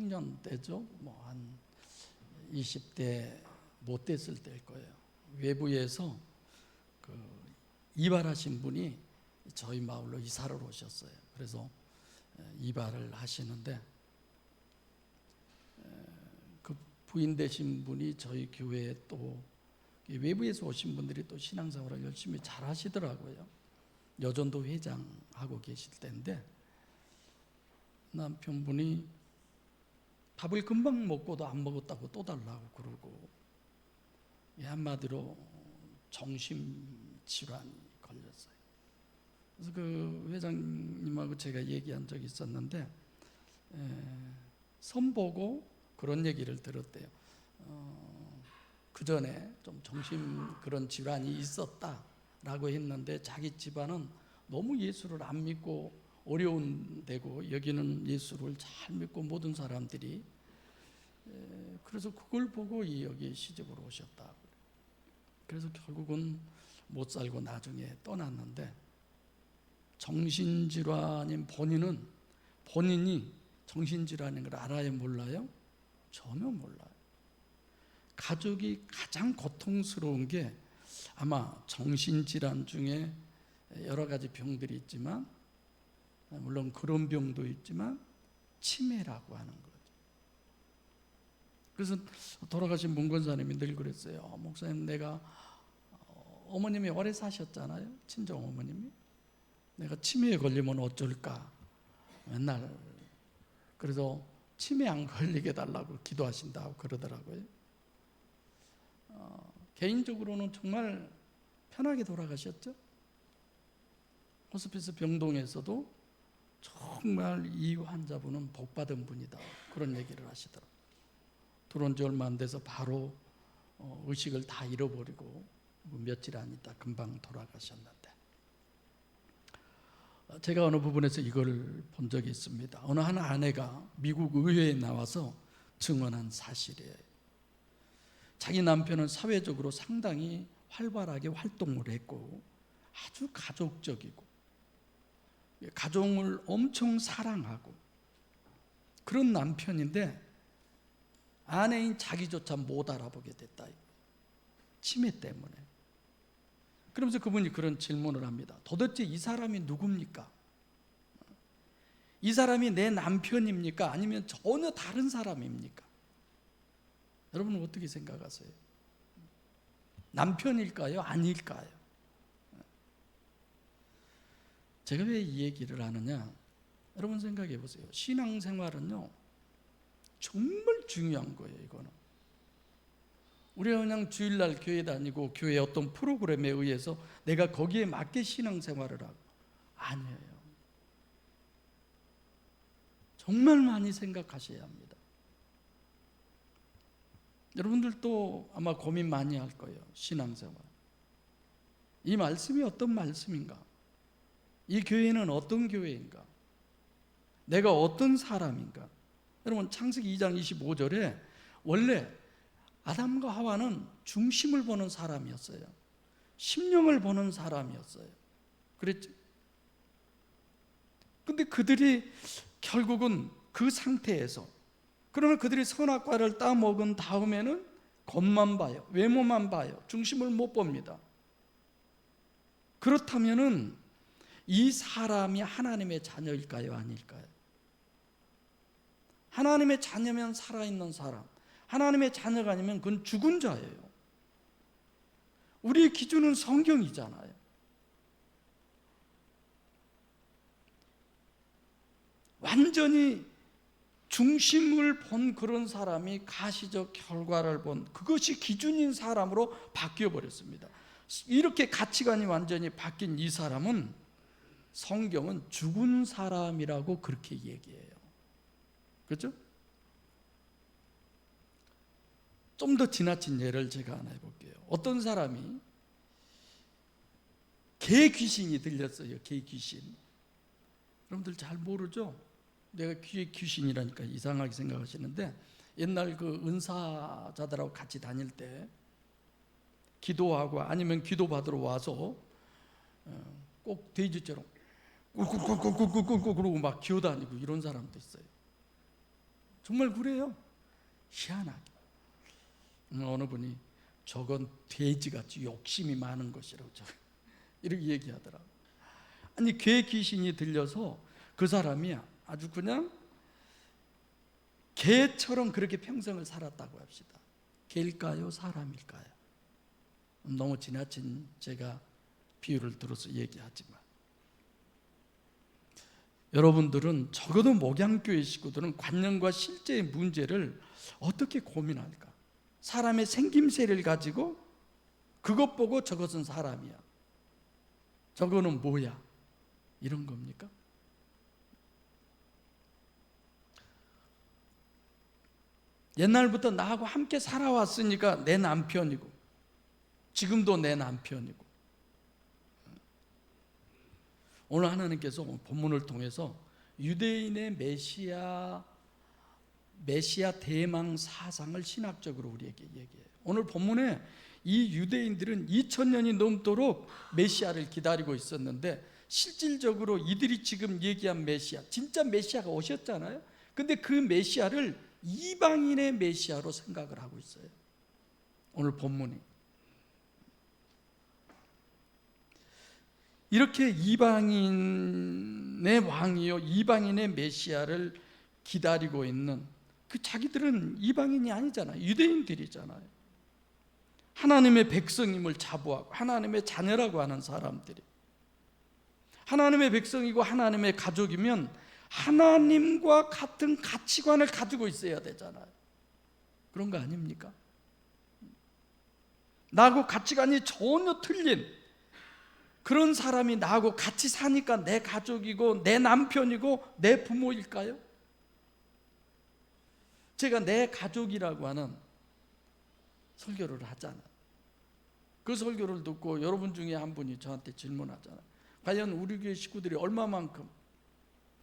청년 때죠. 뭐 한 20대 못 됐을 때일 거예요. 외부에서 그 이발하신 분이 저희 마을로 이사를 오셨어요. 그래서 이발을 하시는데 그 부인 되신 분이 저희 교회에 또 외부에서 오신 분들이 또 신앙생활을 열심히 잘 하시더라고요. 여전도 회장하고 계실 때인데 남편분이 밥을 금방 먹고도 안 먹었다고 또 달라고 그러고, 한마디로 정신질환이 걸렸어요. 그래서 그 회장님하고 제가 얘기한 적이 있었는데 선보고 그런 얘기를 들었대요. 그 전에 좀 정신 그런 질환이 있었다라고 했는데 자기 집안은 너무 예수를 안 믿고 어려운 데고 여기는 예수를 잘 믿고 모든 사람들이, 그래서 그걸 보고 여기 시집을 오셨다. 그래서 결국은 못 살고 나중에 떠났는데, 정신질환인 본인이 정신질환인 걸 알아요, 몰라요? 전혀 몰라요. 가족이 가장 고통스러운 게 아마 정신질환 중에 여러 가지 병들이 있지만, 물론 그런 병도 있지만 치매라고 하는 거죠. 그래서 돌아가신 문권사님이 늘 그랬어요. 목사님, 내가 어머님이 오래 사셨잖아요, 친정 어머님이. 내가 치매에 걸리면 어쩔까 맨날. 그래서 치매 안 걸리게 해달라고 기도하신다고 그러더라고요. 개인적으로는 정말 편하게 돌아가셨죠. 호스피스 병동에서도 정말 이 환자분은 복받은 분이다, 그런 얘기를 하시더라고요. 들어온 지 얼마 안 돼서 바로 의식을 다 잃어버리고 며칠 안 있다 금방 돌아가셨는데, 제가 어느 부분에서 이걸 본 적이 있습니다. 어느 한 아내가 미국 의회에 나와서 증언한 사실이에요. 자기 남편은 사회적으로 상당히 활발하게 활동을 했고 아주 가족적이고 가정을 엄청 사랑하고 그런 남편인데 아내인 자기조차 못 알아보게 됐다. 치매 때문에. 그러면서 그분이 그런 질문을 합니다. 도대체 이 사람이 누굽니까? 이 사람이 내 남편입니까? 아니면 전혀 다른 사람입니까? 여러분은 어떻게 생각하세요? 남편일까요? 아닐까요? 제가 왜 이 얘기를 하느냐? 여러분 생각해 보세요. 신앙생활은요 정말 중요한 거예요. 이거는 우리가 그냥 주일날 교회 다니고 교회 어떤 프로그램에 의해서 내가 거기에 맞게 신앙생활을 하고, 아니에요. 정말 많이 생각하셔야 합니다. 여러분들도 아마 고민 많이 할 거예요. 신앙생활, 이 말씀이 어떤 말씀인가? 이 교회는 어떤 교회인가? 내가 어떤 사람인가? 여러분 창세기 2장 25절에 원래 아담과 하와는 중심을 보는 사람이었어요. 심령을 보는 사람이었어요. 그랬죠? 근데 그들이 결국은 그 상태에서, 그러면 그들이 선악과를 따먹은 다음에는 겉만 봐요. 외모만 봐요. 중심을 못 봅니다. 그렇다면은 이 사람이 하나님의 자녀일까요? 아닐까요? 하나님의 자녀면 살아있는 사람, 하나님의 자녀가 아니면 그건 죽은 자예요. 우리의 기준은 성경이잖아요. 완전히 중심을 본 그런 사람이 가시적 결과를 본, 그것이 기준인 사람으로 바뀌어버렸습니다. 이렇게 가치관이 완전히 바뀐 이 사람은 성경은 죽은 사람이라고 그렇게 얘기해요. 그렇죠? 좀 더 지나친 예를 제가 하나 해볼게요. 어떤 사람이 개 귀신이 들렸어요. 개 귀신. 여러분들 잘 모르죠? 내가 귀에 귀신이라니까 이상하게 생각하시는데, 옛날 그 은사자들하고 같이 다닐 때 기도하고 아니면 기도 받으러 와서 꼭 돼지처럼 꿀꿀꿀꿀꿀꿀꿀 그러고 막 기어다니고 이런 사람도 있어요. 정말 그래요. 희한하게. 어느 분이 저건 돼지같이 욕심이 많은 것이라고 이렇게 얘기하더라고요. 아니, 개 귀신이 들려서 그 사람이 아주 그냥 개처럼 그렇게 평생을 살았다고 합시다. 개일까요? 사람일까요? 너무 지나친 제가 비유를 들어서 얘기하지만, 여러분들은 적어도 목양교회 식구들은 관념과 실제의 문제를 어떻게 고민할까? 사람의 생김새를 가지고 그것 보고 저것은 사람이야, 저거는 뭐야, 이런 겁니까? 옛날부터 나하고 함께 살아왔으니까 내 남편이고 지금도 내 남편이고. 오늘 하나님께서 본문을 통해서 유대인의 메시아 대망 사상을 신학적으로 우리에게 얘기해요. 오늘 본문에 이 유대인들은 2000년이 넘도록 메시아를 기다리고 있었는데, 실질적으로 이들이 지금 얘기한 메시아, 진짜 메시아가 오셨잖아요. 근데 그 메시아를 이방인의 메시아로 생각을 하고 있어요. 오늘 본문이 이렇게 이방인의 왕이요, 이방인의 메시아를 기다리고 있는, 그 자기들은 이방인이 아니잖아요. 유대인들이잖아요. 하나님의 백성임을 자부하고 하나님의 자녀라고 하는 사람들이, 하나님의 백성이고 하나님의 가족이면 하나님과 같은 가치관을 가지고 있어야 되잖아요. 그런 거 아닙니까? 나하고 가치관이 전혀 틀린 그런 사람이 나하고 같이 사니까 내 가족이고 내 남편이고 내 부모일까요? 제가 내 가족이라고 하는 설교를 하잖아요. 그 설교를 듣고 여러분 중에 한 분이 저한테 질문하잖아요. 과연 우리 교회 식구들이 얼마만큼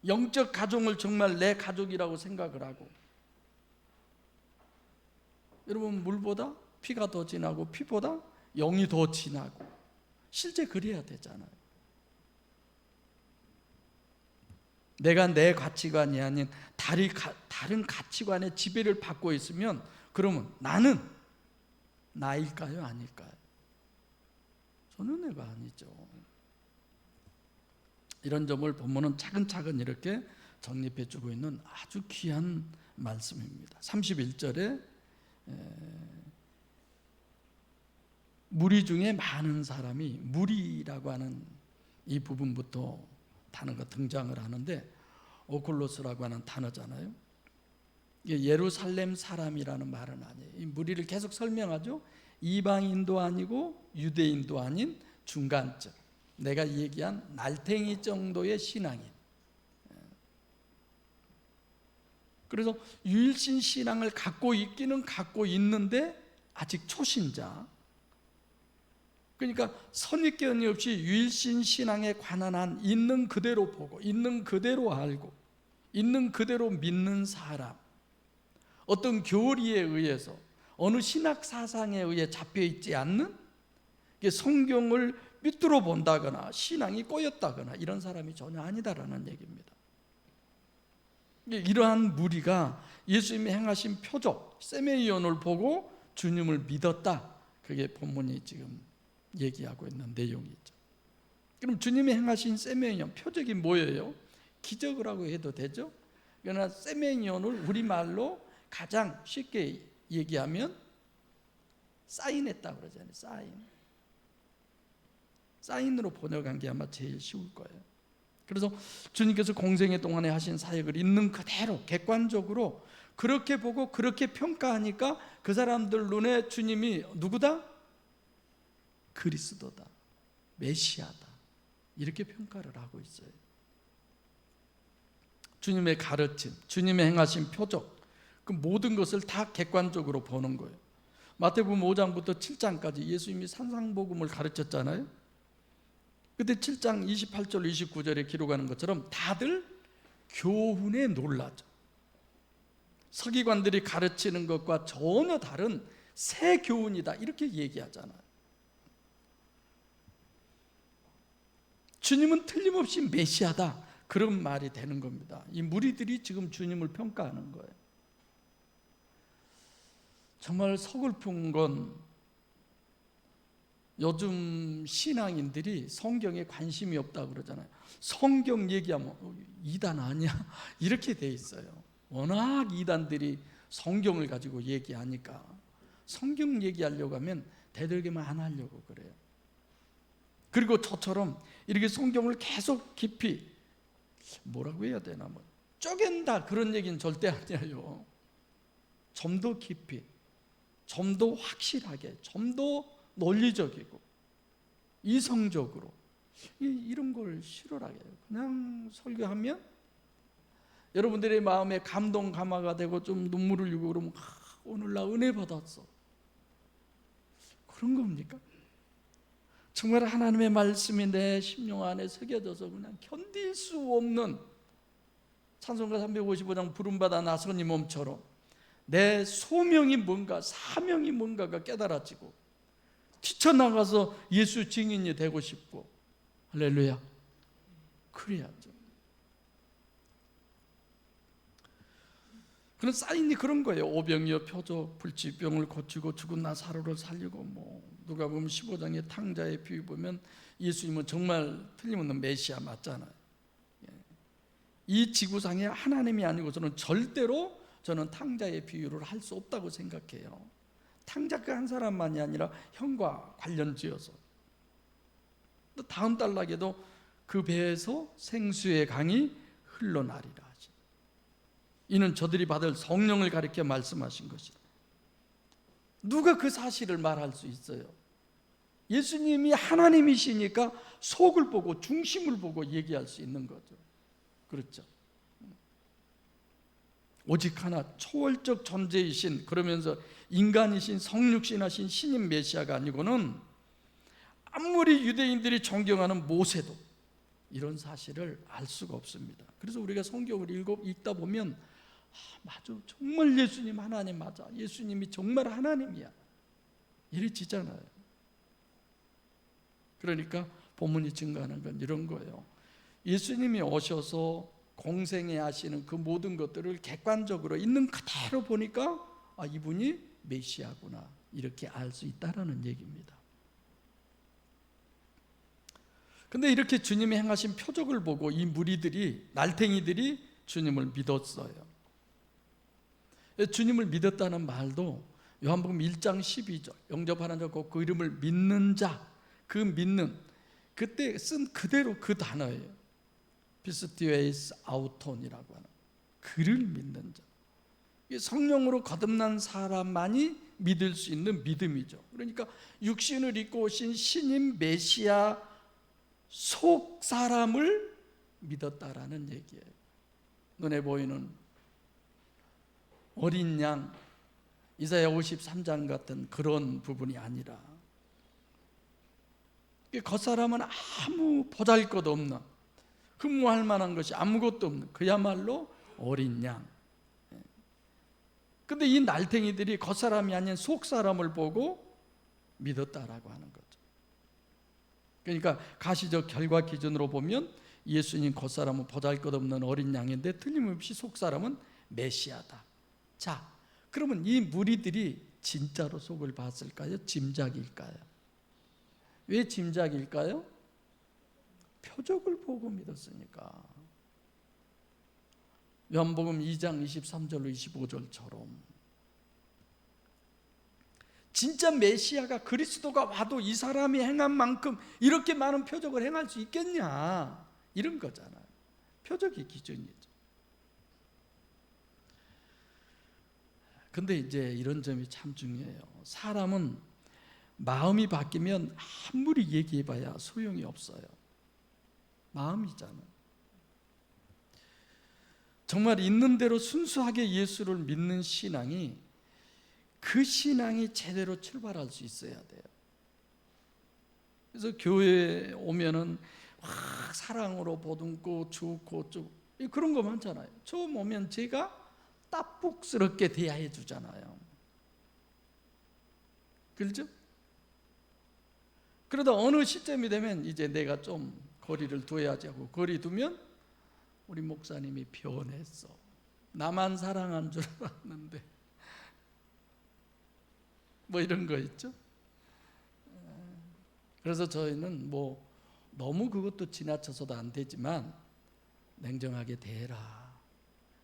영적 가족을 정말 내 가족이라고 생각을 하고, 여러분, 물보다 피가 더 진하고 피보다 영이 더 진하고, 실제 그래야 되잖아요. 내가 내 가치관이 아닌 다른 가치관의 지배를 받고 있으면, 그러면 나는 나일까요? 아닐까요? 저는 내가 아니죠. 이런 점을 본문은 차근차근 이렇게 정립해 주고 있는 아주 귀한 말씀입니다. 31절에 무리 중에 많은 사람이, 무리라고 하는 이 부분부터 단어가 등장을 하는데, 오클로스라고 하는 단어잖아요. 이게 예루살렘 사람이라는 말은 아니에요. 이 무리를 계속 설명하죠. 이방인도 아니고 유대인도 아닌 중간쯤, 내가 얘기한 날탱이 정도의 신앙인. 그래서 유일신 신앙을 갖고 있기는 갖고 있는데 아직 초신자, 그러니까 선입견이 없이 유일신 신앙에 관한 한 있는 그대로 보고 있는 그대로 알고 있는 그대로 믿는 사람, 어떤 교리에 의해서 어느 신학 사상에 의해 잡혀 있지 않는, 성경을 삐뚤어 본다거나 신앙이 꼬였다거나 이런 사람이 전혀 아니다라는 얘기입니다. 이러한 무리가 예수님이 행하신 표적 세메이온을 보고 주님을 믿었다, 그게 본문이 지금 얘기하고 있는 내용이죠. 그럼 주님이 행하신 세메이온 표적이 뭐예요? 기적이라고 해도 되죠. 그러나 세메이온을 우리말로 가장 쉽게 얘기하면 사인했다고 그러잖아요. 사인으로 번역한 게 아마 제일 쉬울 거예요. 그래서 주님께서 공생애 동안에 하신 사역을 있는 그대로 객관적으로 그렇게 보고 그렇게 평가하니까 그 사람들 눈에 주님이 누구다? 그리스도다, 메시아다, 이렇게 평가를 하고 있어요. 주님의 가르침, 주님의 행하신 표적, 그 모든 것을 다 객관적으로 보는 거예요. 마태복음 5장부터 7장까지 예수님이 산상복음을 가르쳤잖아요. 그때 7장 28절 29절에 기록하는 것처럼 다들 교훈에 놀라죠. 서기관들이 가르치는 것과 전혀 다른 새 교훈이다, 이렇게 얘기하잖아요. 주님은 틀림없이 메시아다, 그런 말이 되는 겁니다. 이 무리들이 지금 주님을 평가하는 거예요. 정말 서글픈 건 요즘 신앙인들이 성경에 관심이 없다고 그러잖아요. 성경 얘기하면 이단 아니야? 이렇게 돼 있어요. 워낙 이단들이 성경을 가지고 얘기하니까 성경 얘기하려고 하면 대들기만 안 하려고 그래요. 그리고 저처럼 이렇게 성경을 계속 깊이 뭐라고 해야 되나 뭐 쪼갠다 그런 얘기는 절대 아니에요. 좀 더 깊이, 좀 더 확실하게, 좀 더 논리적이고 이성적으로 이런 걸 싫어하게 해요. 그냥 설교하면 여러분들의 마음에 감동 감화가 되고 좀 눈물을 흘리고 그러면 오늘 나 은혜 받았어. 그런 겁니까? 정말 하나님의 말씀이 내 심령 안에 새겨져서 그냥 견딜 수 없는 찬송가 355장 부름받아 나선 이 몸처럼 내 소명이 뭔가 사명이 뭔가가 깨달아지고 뛰쳐나가서 예수 증인이 되고 싶고 할렐루야 그래야죠. 그런 사인이 그런 거예요. 오병이어 표적 불치병을 고치고 죽은 나사로를 살리고 뭐 누가 보면 15장의 탕자의 비유 보면 예수님은 정말 틀림없는 메시아 맞잖아요. 이 지구상에 하나님이 아니고서는 절대로 저는 탕자의 비유를 할 수 없다고 생각해요. 탕자 그 한 사람만이 아니라 형과 관련지어서 또 다음 단락에도 그 배에서 생수의 강이 흘러나리라 하시. 이는 저들이 받을 성령을 가리켜 말씀하신 것이다. 누가 그 사실을 말할 수 있어요? 예수님이 하나님이시니까 속을 보고 중심을 보고 얘기할 수 있는 거죠. 그렇죠? 오직 하나 초월적 존재이신 그러면서 인간이신 성육신하신 신인 메시아가 아니고는 아무리 유대인들이 존경하는 모세도 이런 사실을 알 수가 없습니다. 그래서 우리가 성경을 읽다 보면 맞아 정말 예수님 하나님 맞아 예수님이 정말 하나님이야 이래지잖아요. 그러니까 본문이 증거하는 건 이런 거예요. 예수님이 오셔서 공생애 하시는 그 모든 것들을 객관적으로 있는 그대로 보니까 이분이 메시아구나 이렇게 알 수 있다는 얘기입니다. 근데 이렇게 주님이 행하신 표적을 보고 이 무리들이 날탱이들이 주님을 믿었어요. 주님을 믿었다는 말도 요한복음 1장 12절 영접하는 자 곧 그 이름을 믿는 자 그 믿는 그때 쓴 그대로 그 단어예요. 피스티웨이스 아우톤이라고 하는 그를 믿는 자. 성령으로 거듭난 사람만이 믿을 수 있는 믿음이죠. 그러니까 육신을 입고 오신 신인 메시아 속 사람을 믿었다라는 얘기예요. 눈에 보이는 어린 양 이사야 53장 같은 그런 부분이 아니라 겉사람은 아무 보잘것없는 흠모할 만한 것이 아무것도 없는 그야말로 어린 양. 근데 이 날탱이들이 겉사람이 아닌 속사람을 보고 믿었다라고 하는 거죠. 그러니까 가시적 결과 기준으로 보면 예수님 겉사람은 보잘것없는 어린 양인데 틀림없이 속사람은 메시아다. 자, 그러면 이 무리들이 진짜로 속을 봤을까요? 짐작일까요? 왜 짐작일까요? 표적을 보고 믿었으니까. 요한복음 2장 23절로 25절처럼 진짜 메시아가 그리스도가 와도 이 사람이 행한 만큼 이렇게 많은 표적을 행할 수 있겠냐 이런 거잖아요. 표적이 기준이죠. 근데 이제 이런 점이 참 중요해요. 사람은 마음이 바뀌면 아무리 얘기해봐야 소용이 없어요. 마음이잖아요. 정말 있는 대로 순수하게 예수를 믿는 신앙이 그 신앙이 제대로 출발할 수 있어야 돼요. 그래서 교회에 오면은 막 사랑으로 보듬고 주고 그런 거 많잖아요. 처음 오면 제가 따복스럽게 대하해 주잖아요. 그렇죠? 그러다 어느 시점이 되면 이제 내가 좀 거리를 둬야지 하고 거리 두면 우리 목사님이 변했어. 나만 사랑한 줄 알았는데 뭐 이런 거 있죠. 그래서 저희는 뭐 너무 그것도 지나쳐서도 안 되지만 냉정하게 대해라.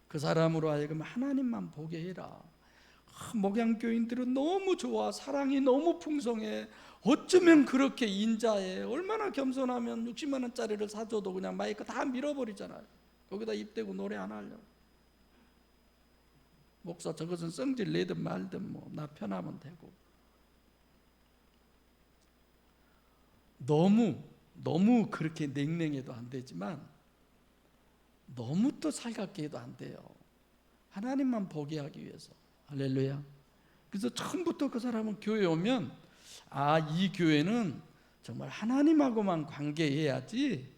그 사람으로 하여금 하나님만 보게 해라. 목양교인들은 너무 좋아. 사랑이 너무 풍성해. 어쩌면 그렇게 인자해. 얼마나 겸손하면 60만 원짜리를 사줘도 그냥 마이크 다 밀어버리잖아요. 거기다 입대고 노래 안 하려고. 목사 저것은 성질 내든 말든 뭐 나 편하면 되고. 너무 그렇게 냉랭해도 안 되지만 너무 또 살갑게 해도 안 돼요. 하나님만 보게 하기 위해서. 할렐루야. 그래서 처음부터 그 사람은 교회 오면 이 교회는 정말 하나님하고만 관계해야지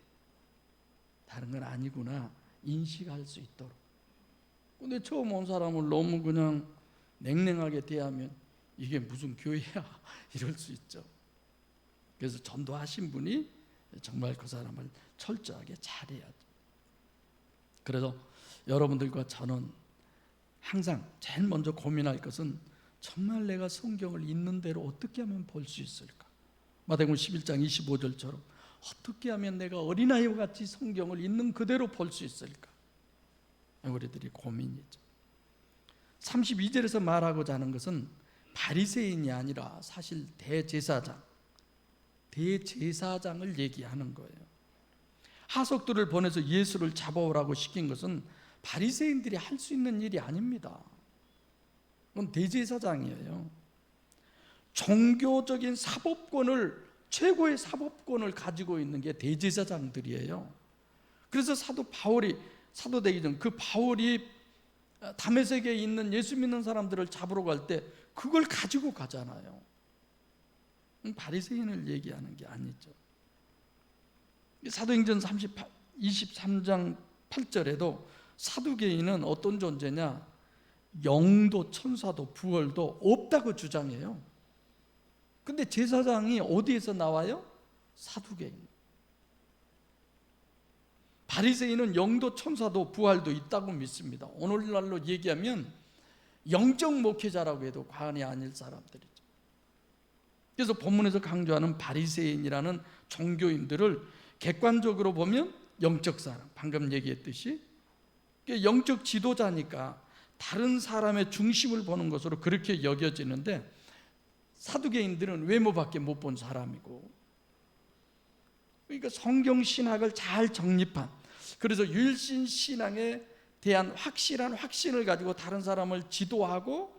다른 건 아니구나 인식할 수 있도록. 근데 처음 온 사람을 너무 그냥 냉랭하게 대하면 이게 무슨 교회야 이럴 수 있죠. 그래서 전도하신 분이 정말 그 사람을 철저하게 잘해야죠. 그래서 여러분들과 저는 항상 제일 먼저 고민할 것은 정말 내가 성경을 있는 대로 어떻게 하면 볼 수 있을까? 마태복음 11장 25절처럼 어떻게 하면 내가 어린아이와 같이 성경을 있는 그대로 볼 수 있을까? 우리들이 고민이죠. 32절에서 말하고자 하는 것은 바리새인이 아니라 사실 대제사장을 얘기하는 거예요. 하석들을 보내서 예수를 잡아오라고 시킨 것은 바리새인들이 할 수 있는 일이 아닙니다. 그건 대제사장이에요. 종교적인 사법권을, 최고의 사법권을 가지고 있는 게 대제사장들이에요. 그래서 사도되기 전 그 바울이 다메섹에 있는 예수 믿는 사람들을 잡으러 갈 때 그걸 가지고 가잖아요. 바리새인을 얘기하는 게 아니죠. 사도행전 23장 8절에도 사두개인은 어떤 존재냐? 영도 천사도 부활도 없다고 주장해요. 근데 제사장이 어디에서 나와요? 사두개인. 바리새인은 영도 천사도 부활도 있다고 믿습니다. 오늘날로 얘기하면 영적 목회자라고 해도 과언이 아닐 사람들이죠. 그래서 본문에서 강조하는 바리새인이라는 종교인들을 객관적으로 보면 영적 사람, 방금 얘기했듯이 영적 지도자니까 다른 사람의 중심을 보는 것으로 그렇게 여겨지는데, 사두개인들은 외모밖에 못 본 사람이고, 그러니까 성경 신학을 잘 정립한, 그래서 유일신 신앙에 대한 확실한 확신을 가지고 다른 사람을 지도하고,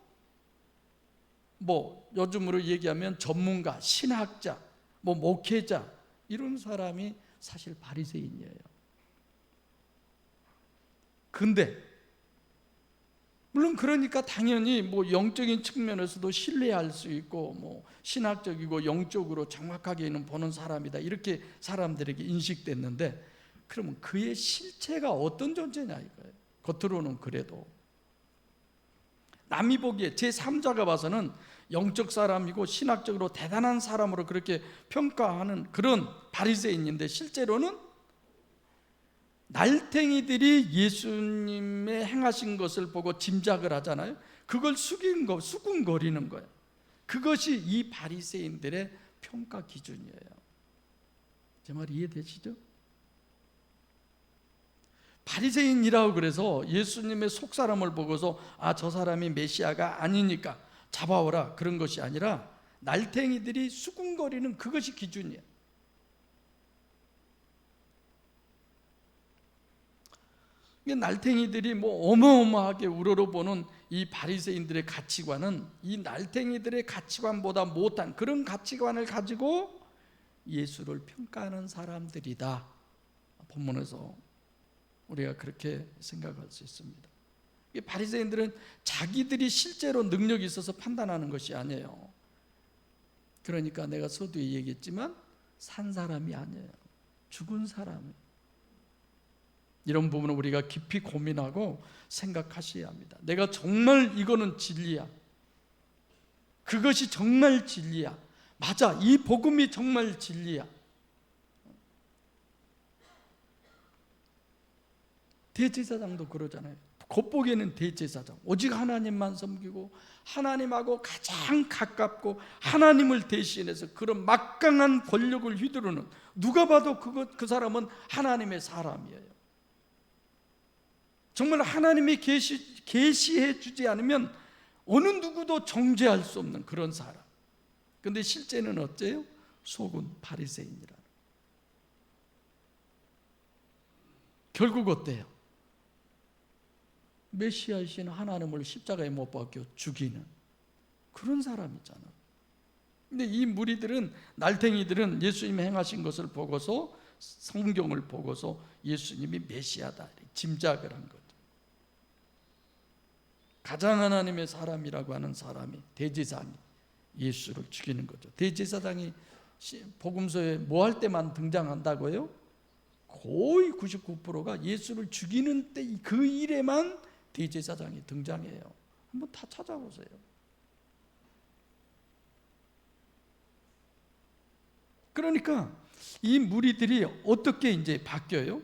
뭐 요즘으로 얘기하면 전문가, 신학자, 뭐 목회자, 이런 사람이 사실 바리새인이에요. 근데 물론 그러니까 당연히 뭐 영적인 측면에서도 신뢰할 수 있고, 뭐 신학적이고 영적으로 정확하게는 보는 사람이다, 이렇게 사람들에게 인식됐는데, 그러면 그의 실체가 어떤 존재냐 이거예요. 겉으로는 그래도 남이 보기에 제3자가 봐서는 영적 사람이고 신학적으로 대단한 사람으로 그렇게 평가하는 그런 바리새인인데, 실제로는 날탱이들이 예수님의 행하신 것을 보고 짐작을 하잖아요. 그걸 수군거리는 거예요. 그것이 이 바리새인들의 평가 기준이에요. 제 말 이해되시죠? 바리새인이라고 그래서 예수님의 속사람을 보고서 저 사람이 메시아가 아니니까 잡아오라, 그런 것이 아니라 날탱이들이 수군거리는 그것이 기준이에요. 날탱이들이 뭐 어마어마하게 우러러보는 이 바리새인들의 가치관은 이 날탱이들의 가치관보다 못한 그런 가치관을 가지고 예수를 평가하는 사람들이다. 본문에서 우리가 그렇게 생각할 수 있습니다. 이 바리새인들은 자기들이 실제로 능력이 있어서 판단하는 것이 아니에요. 그러니까 내가 서두에 얘기했지만 산 사람이 아니에요. 죽은 사람이에요. 이런 부분을 우리가 깊이 고민하고 생각하셔야 합니다. 내가 정말 이거는 진리야, 그것이 정말 진리야, 맞아, 이 복음이 정말 진리야. 대제사장도 그러잖아요. 겉보기에는 대제사장, 오직 하나님만 섬기고 하나님하고 가장 가깝고 하나님을 대신해서 그런 막강한 권력을 휘두르는, 누가 봐도 그 사람은 하나님의 사람이에요. 정말 하나님이 계시해 주지 않으면 어느 누구도 정죄할 수 없는 그런 사람. 근데 실제는 어째요? 속은 바리새인이라. 결국 어때요? 메시아이신 하나님을 십자가에 못 박혀 죽이는 그런 사람이잖아. 근데 이 무리들은, 날탱이들은 예수님이 행하신 것을 보고서, 성경을 보고서 예수님이 메시아다 짐작을 한 거죠. 가장 하나님의 사람이라고 하는 사람이, 대제사장이 예수를 죽이는 거죠. 대제사장이 복음서에 뭐 할 때만 등장한다고요? 거의 99%가 예수를 죽이는 때 그 일에만 대제사장이 등장해요. 한번 다 찾아보세요. 그러니까 이 무리들이 어떻게 이제 바뀌어요?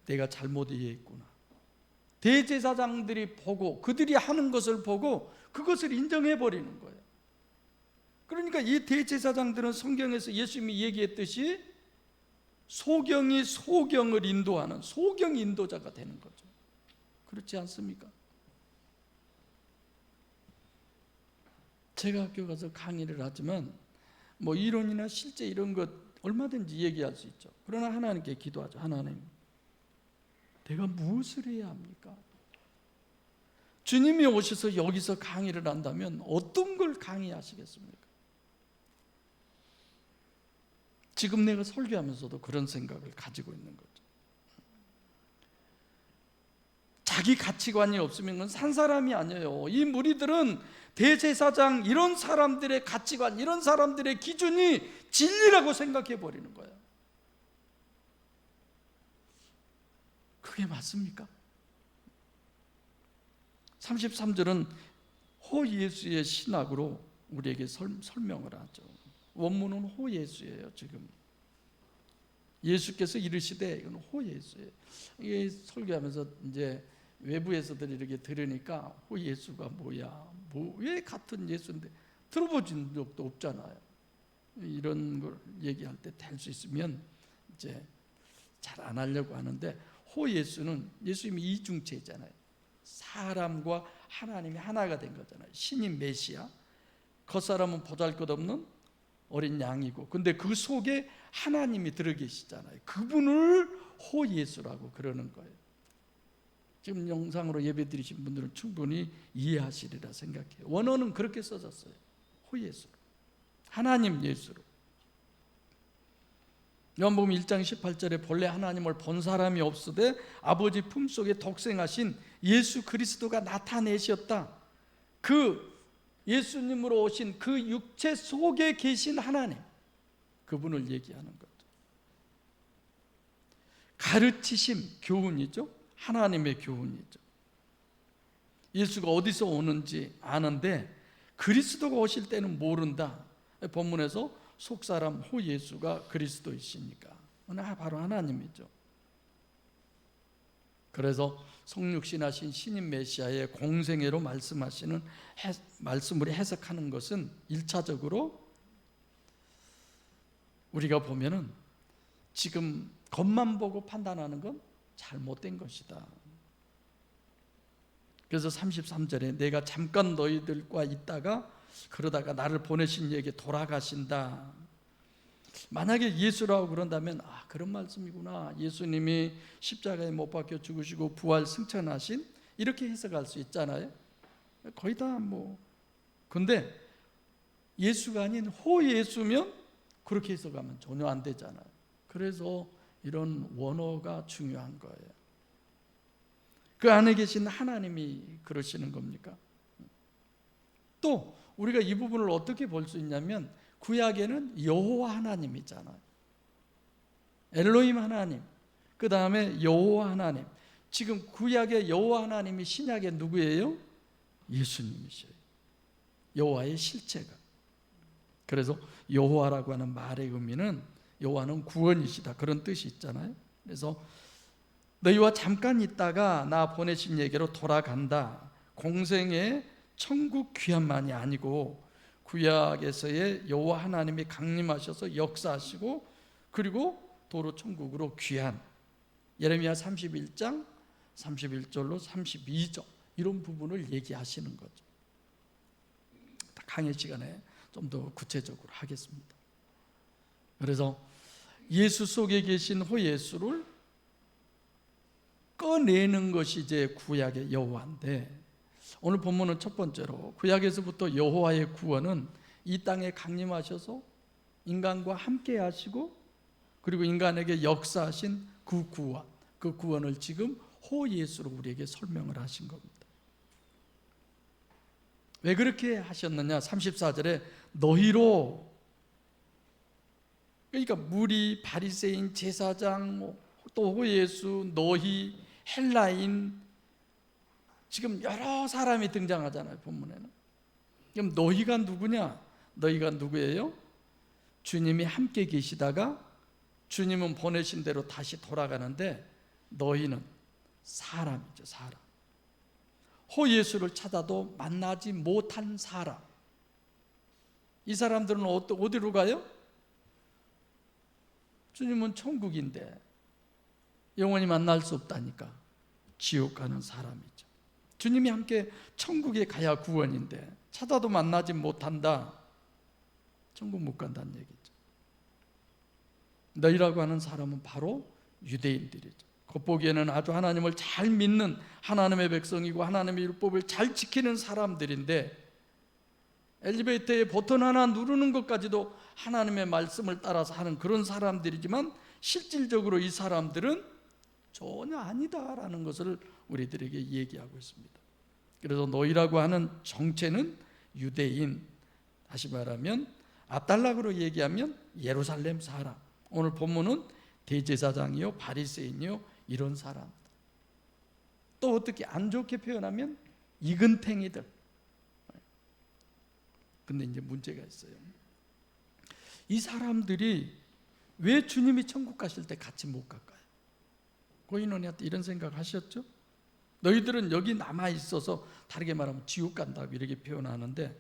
내가 잘못 이해했구나. 대제사장들이 보고, 그들이 하는 것을 보고 그것을 인정해 버리는 거예요. 그러니까 이 대제사장들은 성경에서 예수님이 얘기했듯이 소경이 소경을 인도하는 소경 인도자가 되는 거죠. 그렇지 않습니까? 제가 학교 가서 강의를 하지만 뭐 이론이나 실제 이런 것 얼마든지 얘기할 수 있죠. 그러나 하나님께 기도하죠. 하나님, 내가 무엇을 해야 합니까? 주님이 오셔서 여기서 강의를 한다면 어떤 걸 강의하시겠습니까? 지금 내가 설교하면서도 그런 생각을 가지고 있는 거죠. 자기 가치관이 없으면 그건 산 사람이 아니에요. 이 무리들은 대제사장 이런 사람들의 가치관, 이런 사람들의 기준이 진리라고 생각해 버리는 거예요. 그게 맞습니까? 33절은 호예수의 신학으로 우리에게 설명을 하죠. 원문은 호예수예요. 지금 예수께서 이르시되, 이건 호예수예요. 이게 설교하면서 이제 외부에서들 이렇게 들으니까 호예수가 뭐야? 왜 같은 예수인데 들어보진 적도 없잖아요. 이런 걸 얘기할 때 될 수 있으면 이제 잘 안 하려고 하는데, 호예수는 예수님이 이중체잖아요. 사람과 하나님이 하나가 된 거잖아요. 신인 메시아, 겉사람은 보잘것없는 어린 양이고, 근데 그 속에 하나님이 들어계시잖아요. 그분을 호예수라고 그러는 거예요. 지금 영상으로 예배드리신 분들은 충분히 이해하시리라 생각해요. 원어는 그렇게 써졌어요. 호예수로, 하나님 예수로. 요한복음 1장 18절에 본래 하나님을 본 사람이 없으되 아버지 품속에 독생하신 예수 그리스도가 나타내셨다. 그 예수님으로 오신 그 육체 속에 계신 하나님, 그분을 얘기하는 거죠. 가르치심, 교훈이죠. 하나님의 교훈이죠. 예수가 어디서 오는지 아는데 그리스도가 오실 때는 모른다. 본문에서 속사람 호예수가 그리스도이시니까 바로 하나님이죠. 그래서 성육신하신 신인 메시아의 공생애로 말씀하시는 말씀을 해석하는 것은 1차적으로 우리가 보면은 지금 겉만 보고 판단하는 건 잘못된 것이다. 그래서 33절에 내가 잠깐 너희들과 있다가 그러다가 나를 보내신 이에게 돌아가신다. 만약에 예수라고 그런다면 그런 말씀이구나, 예수님이 십자가에 못 박혀 죽으시고 부활 승천하신, 이렇게 해석할 수 있잖아요. 거의 다 근데 예수가 아닌 호예수면 그렇게 해석하면 전혀 안 되잖아요. 그래서 이런 원어가 중요한 거예요. 그 안에 계신 하나님이 그러시는 겁니까? 또 우리가 이 부분을 어떻게 볼 수 있냐면, 구약에는 여호와 하나님이잖아요. 엘로힘 하나님, 그 다음에 여호와 하나님. 지금 구약의 여호와 하나님이 신약의 누구예요? 예수님이셔요. 여호와의 실체가. 그래서 여호와라고 하는 말의 의미는, 여호와는 구원이시다, 그런 뜻이 있잖아요. 그래서 너희와 잠깐 있다가 나 보내신 얘기로 돌아간다. 공생의 천국 귀환만이 아니고 구약에서의 여호와 하나님이 강림하셔서 역사하시고 그리고 도로 천국으로 귀환. 예레미야 31장 31절로 32절 이런 부분을 얘기하시는 거죠. 강의 시간에 좀 더 구체적으로 하겠습니다. 그래서 예수 속에 계신 호예수를 꺼내는 것이 이제 구약의 여호와인데, 오늘 본문은 첫 번째로 구약에서부터 여호와의 구원은 이 땅에 강림하셔서 인간과 함께 하시고 그리고 인간에게 역사하신 그 구원, 그 구원을 지금 호예수로 우리에게 설명을 하신 겁니다. 왜 그렇게 하셨느냐? 34절에 너희로, 그러니까 무리, 바리새인, 제사장, 또 호예수, 너희, 헬라인, 지금 여러 사람이 등장하잖아요, 본문에는. 그럼 너희가 누구냐? 너희가 누구예요? 주님이 함께 계시다가 주님은 보내신 대로 다시 돌아가는데 너희는 사람이죠, 사람. 호예수를 찾아도 만나지 못한 사람. 이 사람들은 어디로 가요? 주님은 천국인데 영원히 만날 수 없다니까 지옥 가는 사람이죠. 주님이 함께 천국에 가야 구원인데 찾아도 만나지 못한다. 천국 못 간다는 얘기죠. 너희라고 하는 사람은 바로 유대인들이죠. 겉보기에는 아주 하나님을 잘 믿는 하나님의 백성이고 하나님의 율법을 잘 지키는 사람들인데, 엘리베이터에 버튼 하나 누르는 것까지도 하나님의 말씀을 따라서 하는 그런 사람들이지만 실질적으로 이 사람들은 전혀 아니다라는 것을 우리들에게 얘기하고 있습니다. 그래서 너희라고 하는 정체는 유대인, 다시 말하면 앞달락으로 얘기하면 예루살렘 사람. 오늘 본문은 대제사장이요, 바리새인이요, 이런 사람들. 또 어떻게 안 좋게 표현하면 이근탱이들. 근데 이제 문제가 있어요. 이 사람들이 왜 주님이 천국 가실 때 같이 못 갈까요? 고인원한테 이런 생각 하셨죠? 너희들은 여기 남아 있어서, 다르게 말하면 지옥 간다고 이렇게 표현하는데,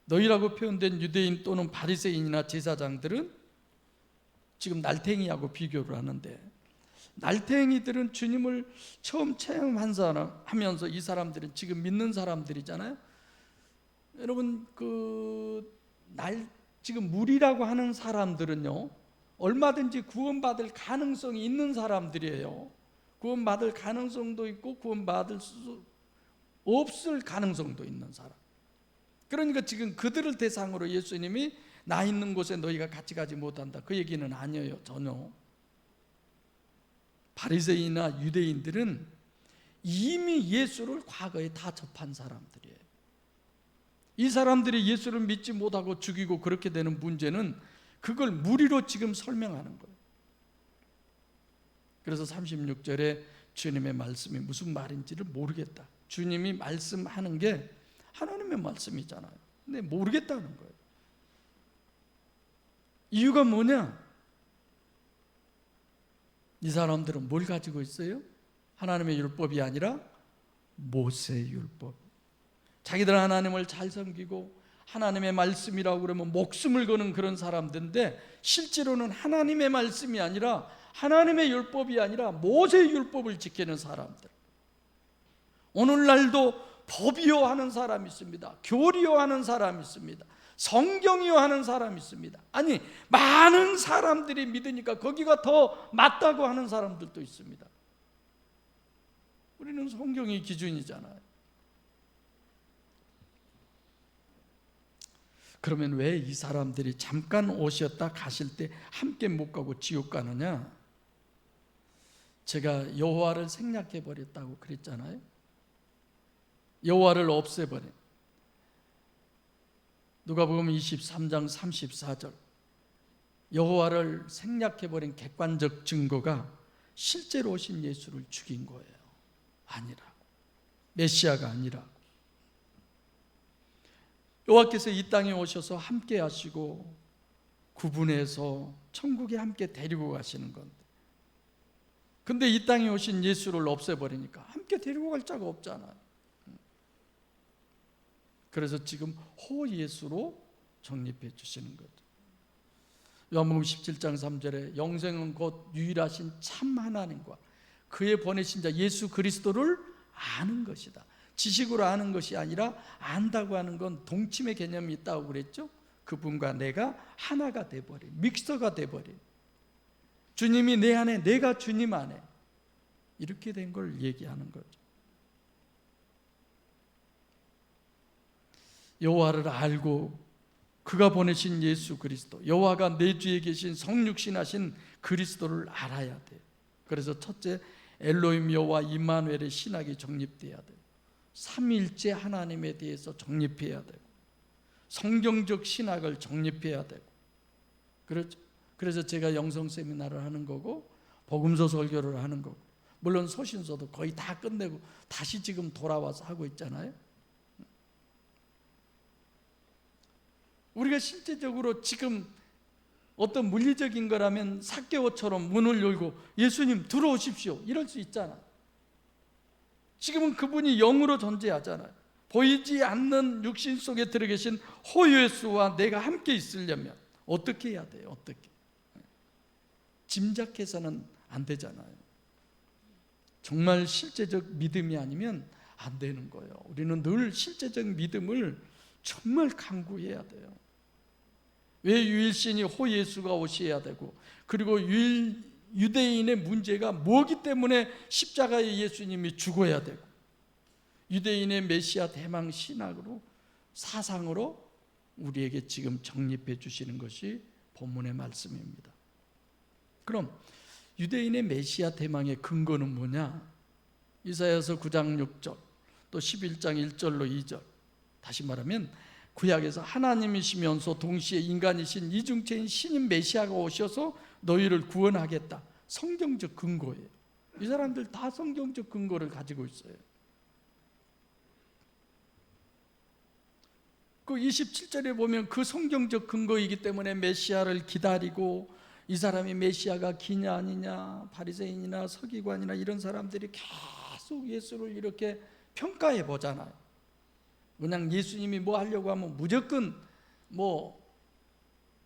너희라고 표현된 유대인 또는 바리새인이나 제사장들은 지금 날탱이하고 비교를 하는데, 날탱이들은 주님을 처음 체험한 사람 하면서 이 사람들은 지금 믿는 사람들이잖아요. 여러분, 지금 물이라고 하는 사람들은요, 얼마든지 구원받을 가능성이 있는 사람들이에요. 구원받을 가능성도 있고 구원받을 수 없을 가능성도 있는 사람. 그러니까 지금 그들을 대상으로 예수님이 나 있는 곳에 너희가 같이 가지 못한다, 그 얘기는 아니에요, 전혀. 바리새인이나 유대인들은 이미 예수를 과거에 다 접한 사람들이에요. 이 사람들이 예수를 믿지 못하고 죽이고 그렇게 되는 문제는 그걸 무리로 지금 설명하는 거예요. 그래서 36절에 주님의 말씀이 무슨 말인지를 모르겠다. 주님이 말씀하는 게 하나님의 말씀이잖아요. 근데 모르겠다는 거예요. 이유가 뭐냐? 이 사람들은 뭘 가지고 있어요? 하나님의 율법이 아니라 모세의 율법. 자기들 하나님을 잘 섬기고 하나님의 말씀이라고 그러면 목숨을 거는 그런 사람들인데, 실제로는 하나님의 말씀이 아니라, 하나님의 율법이 아니라 모세의 율법을 지키는 사람들. 오늘날도 법이요 하는 사람이 있습니다. 교리요 하는 사람이 있습니다. 성경이요 하는 사람이 있습니다. 아니, 많은 사람들이 믿으니까 거기가 더 맞다고 하는 사람들도 있습니다. 우리는 성경이 기준이잖아요. 그러면 왜 이 사람들이 잠깐 오셨다 가실 때 함께 못 가고 지옥 가느냐? 제가 여호와를 생략해 버렸다고 그랬잖아요. 여호와를 없애버린, 누가복음 23장 34절, 여호와를 생략해버린 객관적 증거가 실제로 오신 예수를 죽인 거예요. 아니라고. 메시아가 아니라고. 여호와께서 이 땅에 오셔서 함께 하시고 구분해서 천국에 함께 데리고 가시는 건데, 근데 이 땅에 오신 예수를 없애버리니까 함께 데리고 갈 자가 없잖아요. 그래서 지금 호예수로 정립해 주시는 거죠. 요한복음 17장 3절에 영생은 곧 유일하신 참 하나님과 그의 보내신 자 예수 그리스도를 아는 것이다. 지식으로 아는 것이 아니라 안다고 하는 건 동침의 개념이 있다고 그랬죠. 그분과 내가 하나가 돼버린, 믹서가 돼버린, 주님이 내 안에, 내가 주님 안에, 이렇게 된 걸 얘기하는 거죠. 여호와를 알고 그가 보내신 예수 그리스도, 여호와가 내 주에 계신 성육신하신 그리스도를 알아야 돼요. 그래서 첫째, 엘로힘 여호와 임마누엘의 신학이 정립돼야 돼요. 삼위일체 하나님에 대해서 정립해야 되고, 성경적 신학을 정립해야 되고, 그렇죠? 그래서 제가 영성 세미나를 하는 거고, 복음서 설교를 하는 거고, 물론 소신서도 거의 다 끝내고 다시 지금 돌아와서 하고 있잖아요. 우리가 실제적으로 지금 어떤 물리적인 거라면 삭개오처럼 문을 열고 예수님 들어오십시오 이럴 수 있잖아. 지금은 그분이 영으로 존재하잖아요. 보이지 않는 육신 속에 들어계신 호예수와 내가 함께 있으려면 어떻게 해야 돼요? 어떻게? 짐작해서는 안 되잖아요. 정말 실제적 믿음이 아니면 안 되는 거예요. 우리는 늘 실제적 믿음을 정말 강구해야 돼요. 왜 유일신이 호예수가 오셔야 되고, 그리고 유대인의 문제가 뭐기 때문에 십자가에 예수님이 죽어야 되고, 유대인의 메시아 대망 신학으로, 사상으로 우리에게 지금 정립해 주시는 것이 본문의 말씀입니다. 그럼 유대인의 메시아 대망의 근거는 뭐냐? 이사야서 9장 6절, 또 11장 1절로 2절. 다시 말하면 구약에서 하나님이시면서 동시에 인간이신 이중체인 신인 메시아가 오셔서 너희를 구원하겠다. 성경적 근거예요. 이 사람들 다 성경적 근거를 가지고 있어요. 그 27절에 보면 그 성경적 근거이기 때문에 메시아를 기다리고, 이 사람이 메시아가 기냐 아니냐, 바리새인이나 서기관이나 이런 사람들이 계속 예수를 이렇게 평가해 보잖아요. 그냥 예수님이 뭐 하려고 하면 무조건 뭐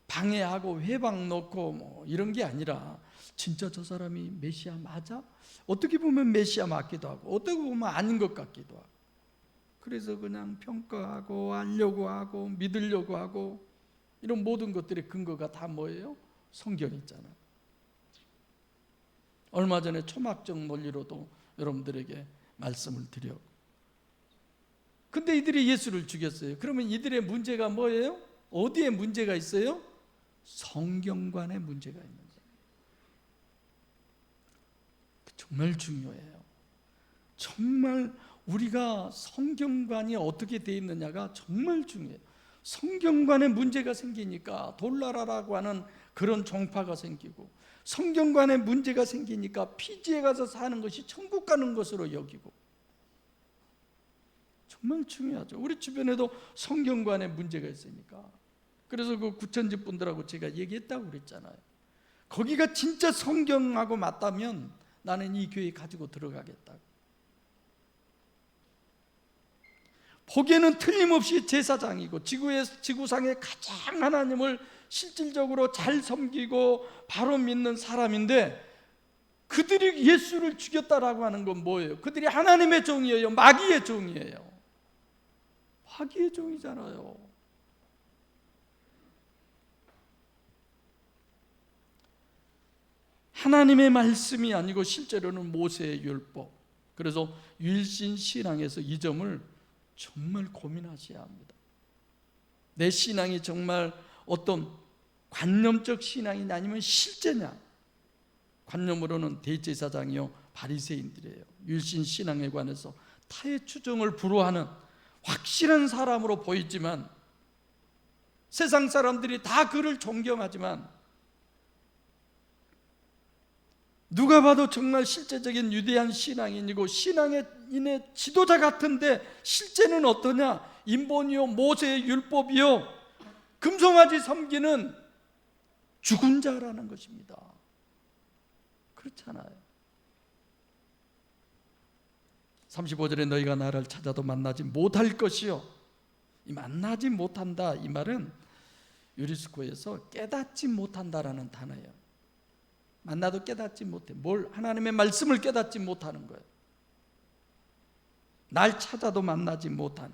방해하고 회방 놓고 뭐 이런 게 아니라, 진짜 저 사람이 메시아 맞아? 어떻게 보면 메시아 맞기도 하고, 어떻게 보면 아닌 것 같기도 하고, 그래서 그냥 평가하고 알려고 하고 믿으려고 하고, 이런 모든 것들의 근거가 다 뭐예요? 성경 있잖아요. 얼마 전에 초막적 논리로도 여러분들에게 말씀을 드렸고, 근데 이들이 예수를 죽였어요. 그러면 이들의 문제가 뭐예요? 어디에 문제가 있어요? 성경관에 문제가 있는 거예요. 정말 중요해요. 정말 우리가 성경관이 어떻게 되어 있느냐가 정말 중요해요. 성경관에 문제가 생기니까 돌나라라고 하는 그런 종파가 생기고, 성경관에 문제가 생기니까 피지에 가서 사는 것이 천국 가는 것으로 여기고, 정말 중요하죠. 우리 주변에도 성경관에 문제가 있으니까. 그래서 그 구천집 분들하고 제가 얘기했다고 그랬잖아요. 거기가 진짜 성경하고 맞다면 나는 이 교회 가지고 들어가겠다고. 보기에는 틀림없이 제사장이고 지구상에 가장 하나님을 실질적으로 잘 섬기고 바로 믿는 사람인데, 그들이 예수를 죽였다라고 하는 건 뭐예요? 그들이 하나님의 종이에요? 마귀의 종이에요? 마귀의 종이잖아요. 하나님의 말씀이 아니고 실제로는 모세의 율법. 그래서 유일신 신앙에서 이 점을 정말 고민하셔야 합니다. 내 신앙이 정말 어떤 관념적 신앙이냐 아니면 실제냐. 관념으로는 대제사장이요 바리새인들이에요. 유일신 신앙에 관해서 타의 추종을 불허하는 확실한 사람으로 보이지만, 세상 사람들이 다 그를 존경하지만, 누가 봐도 정말 실제적인 유대한 신앙인이고 신앙의 인의 지도자 같은데 실제는 어떠냐? 인본이요 모세의 율법이요 금송아지 섬기는 죽은 자라는 것입니다. 그렇잖아요. 35절에 너희가 나를 찾아도 만나지 못할 것이요. 이 만나지 못한다, 이 말은 유리스코에서 깨닫지 못한다라는 단어예요. 만나도 깨닫지 못해. 뭘? 하나님의 말씀을 깨닫지 못하는 거예요. 날 찾아도 만나지 못한,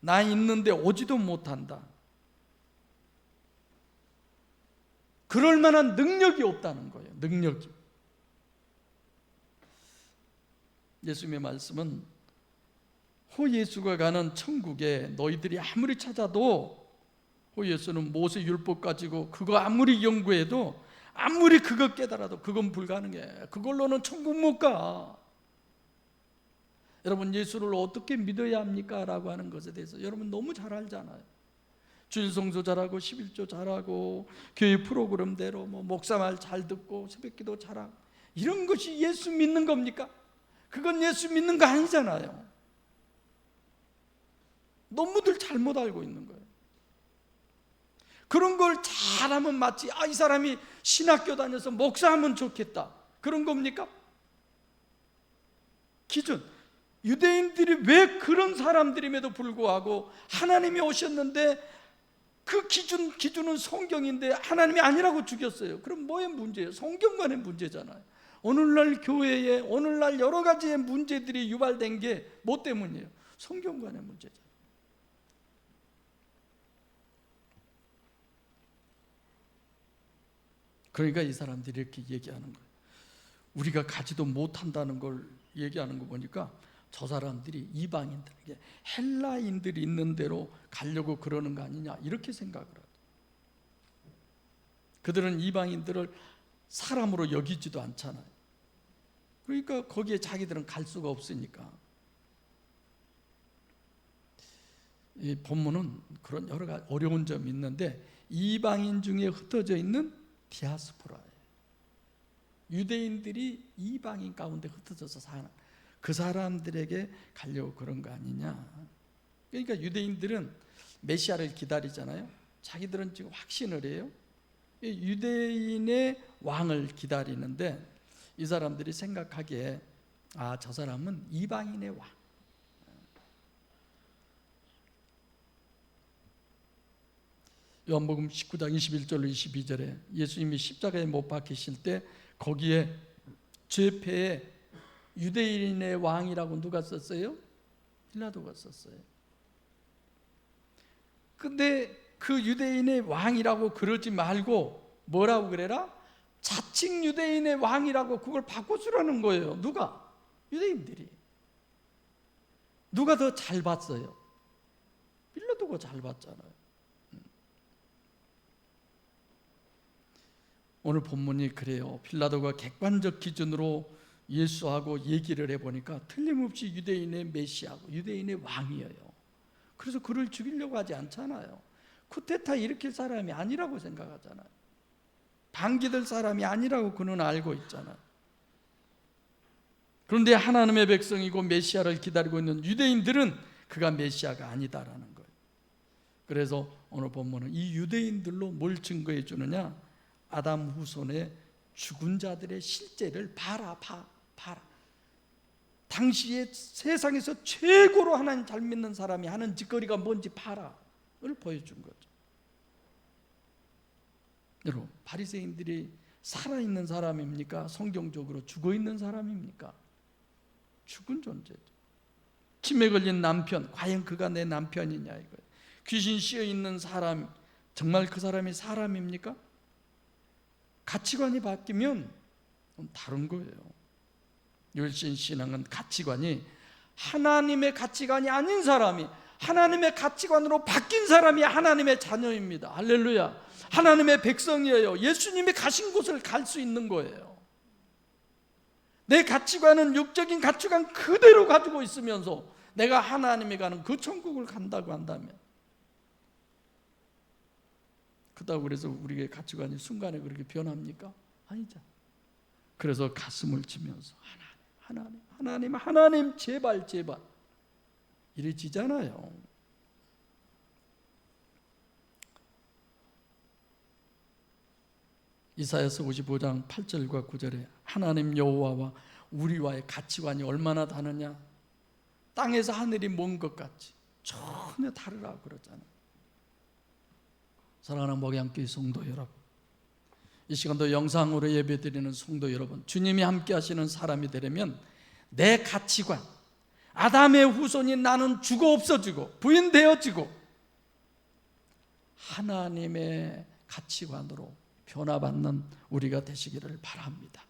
나 있는데 오지도 못한다. 그럴 만한 능력이 없다는 거예요. 능력이. 예수님의 말씀은 호 예수가 가는 천국에 너희들이 아무리 찾아도, 호 예수는 모세 율법 가지고 그거 아무리 연구해도, 아무리 그거 깨달아도 그건 불가능해. 그걸로는 천국 못 가. 여러분, 예수를 어떻게 믿어야 합니까? 라고 하는 것에 대해서 여러분 너무 잘 알잖아요. 주일 성수 잘하고 11조 잘하고 교회 프로그램대로 목사 말 잘 듣고 새벽기도 잘하고, 이런 것이 예수 믿는 겁니까? 그건 예수 믿는 거 아니잖아요. 너무들 잘못 알고 있는 거예요. 그런 걸 잘하면 마치 이 사람이 신학교 다녀서 목사하면 좋겠다, 그런 겁니까? 기준, 유대인들이 왜 그런 사람들임에도 불구하고 하나님이 오셨는데 그 기준은 성경인데 하나님이 아니라고 죽였어요. 그럼 뭐의 문제예요? 성경관의 문제잖아요. 오늘날 교회에, 오늘날 여러 가지의 문제들이 유발된 게 뭐 때문이에요? 성경관의 문제잖아요. 그러니까 이 사람들이 이렇게 얘기하는 거예요. 우리가 가지도 못한다는 걸 얘기하는 거 보니까 저 사람들이 이방인들에게 헬라인들이 있는 대로 가려고 그러는 거 아니냐, 이렇게 생각을 하죠. 그들은 이방인들을 사람으로 여기지도 않잖아요. 그러니까 거기에 자기들은 갈 수가 없으니까. 이 본문은 그런 여러 가지 어려운 점이 있는데, 이방인 중에 흩어져 있는 디아스포라예요. 유대인들이 이방인 가운데 흩어져서 사는 그 사람들에게 가려고 그런 거 아니냐. 그러니까 유대인들은 메시아를 기다리잖아요. 자기들은 지금 확신을 해요. 유대인의 왕을 기다리는데 이 사람들이 생각하기에 저 사람은 이방인의 왕. 요한복음 19장 21절로 22절에 예수님이 십자가에 못 박히실 때 거기에 죄패에 유대인의 왕이라고 누가 썼어요? 빌라도가 썼어요. 근데 그 유대인의 왕이라고 그러지 말고 뭐라고 그래라? 자칭 유대인의 왕이라고 그걸 바꿔주라는 거예요. 누가? 유대인들이. 누가 더 잘 봤어요? 빌라도가 잘 봤잖아요. 오늘 본문이 그래요. 빌라도가 객관적 기준으로 예수하고 얘기를 해보니까 틀림없이 유대인의 메시아고 유대인의 왕이에요. 그래서 그를 죽이려고 하지 않잖아요. 쿠데타 일으킬 사람이 아니라고 생각하잖아요. 반기될 사람이 아니라고 그는 알고 있잖아요. 그런데 하나님의 백성이고 메시아를 기다리고 있는 유대인들은 그가 메시아가 아니다라는 거예요. 그래서 오늘 본문은 이 유대인들로 뭘 증거해 주느냐? 아담 후손의 죽은 자들의 실제를 봐라. 당시에 세상에서 최고로 하나님 잘 믿는 사람이 하는 짓거리가 뭔지 봐라를 보여준 거죠. 여러분, 바리새인들이 살아있는 사람입니까? 성경적으로 죽어있는 사람입니까? 죽은 존재죠. 치매 걸린 남편, 과연 그가 내 남편이냐 이거예요. 귀신 씌어있는 사람, 정말 그 사람이 사람입니까? 가치관이 바뀌면 다른 거예요. 열신신앙은 가치관이 하나님의 가치관이 아닌 사람이 하나님의 가치관으로 바뀐 사람이 하나님의 자녀입니다. 할렐루야. 하나님의 백성이에요. 예수님이 가신 곳을 갈 수 있는 거예요. 내 가치관은 육적인 가치관 그대로 가지고 있으면서 내가 하나님이 가는 그 천국을 간다고 한다면, 그렇다고 그래서 우리의 가치관이 순간에 그렇게 변합니까? 아니죠. 그래서 가슴을 치면서 하나님 제발 이래지잖아요. 이사야서 55장 8절과 9절에 하나님 여호와와 우리와의 가치관이 얼마나 다르냐? 땅에서 하늘이 먼 것 같이 전혀 다르라고 그러잖아요. 사랑하는 목양교회 성도 여러분, 이 시간도 영상으로 예배드리는 성도 여러분, 주님이 함께 하시는 사람이 되려면 내 가치관, 아담의 후손인 나는 죽어 없어지고 부인되어지고 하나님의 가치관으로 변화받는 우리가 되시기를 바랍니다.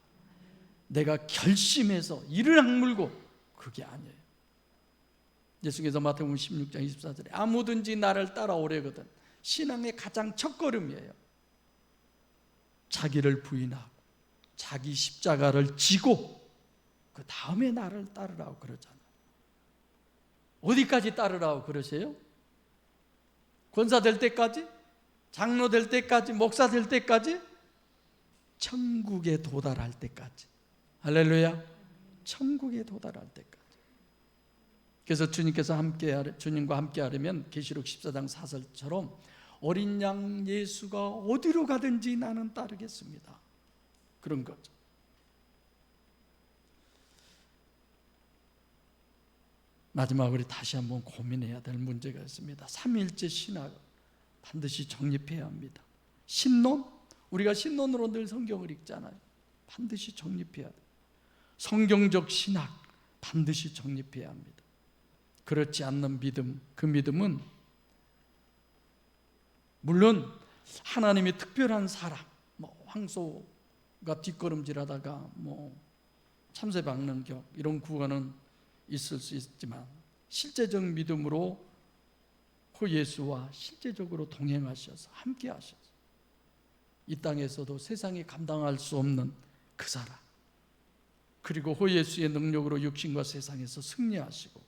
내가 결심해서 이를 악물고 그게 아니에요. 예수께서 마태복음 16장 24절에 아무든지 나를 따라오려거든, 신앙의 가장 첫걸음이에요. 자기를 부인하고 자기 십자가를 지고 그 다음에 나를 따르라고 그러잖아요. 어디까지 따르라고 그러세요? 권사 될 때까지? 장로 될 때까지? 목사 될 때까지? 천국에 도달할 때까지. 할렐루야. 천국에 도달할 때까지. 그래서 주님과 함께 하려면 계시록 14장 4절처럼 어린 양 예수가 어디로 가든지 나는 따르겠습니다, 그런 거죠. 마지막으로 다시 한번 고민해야 될 문제가 있습니다. 삼위일체 신학을 반드시 정립해야 합니다. 신론, 우리가 신론으로 늘 성경을 읽잖아요. 반드시 정립해야 돼요. 성경적 신학 반드시 정립해야 합니다. 그렇지 않는 믿음, 그 믿음은 물론 하나님이 특별한 사람, 황소가 뒷걸음질하다가 참새박는 격 이런 구원은 있을 수 있지만 실제적 믿음으로 그 예수와 실제적으로 동행하셔서 함께 하셔서 이 땅에서도 세상이 감당할 수 없는 그 사람, 그리고 그 예수의 능력으로 육신과 세상에서 승리하시고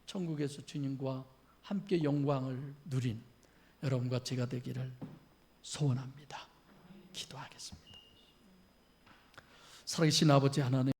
천국에서 주님과 함께 영광을 누린 여러분과 제가 되기를 소원합니다. 기도하겠습니다. 살아계신 아버지 하나님,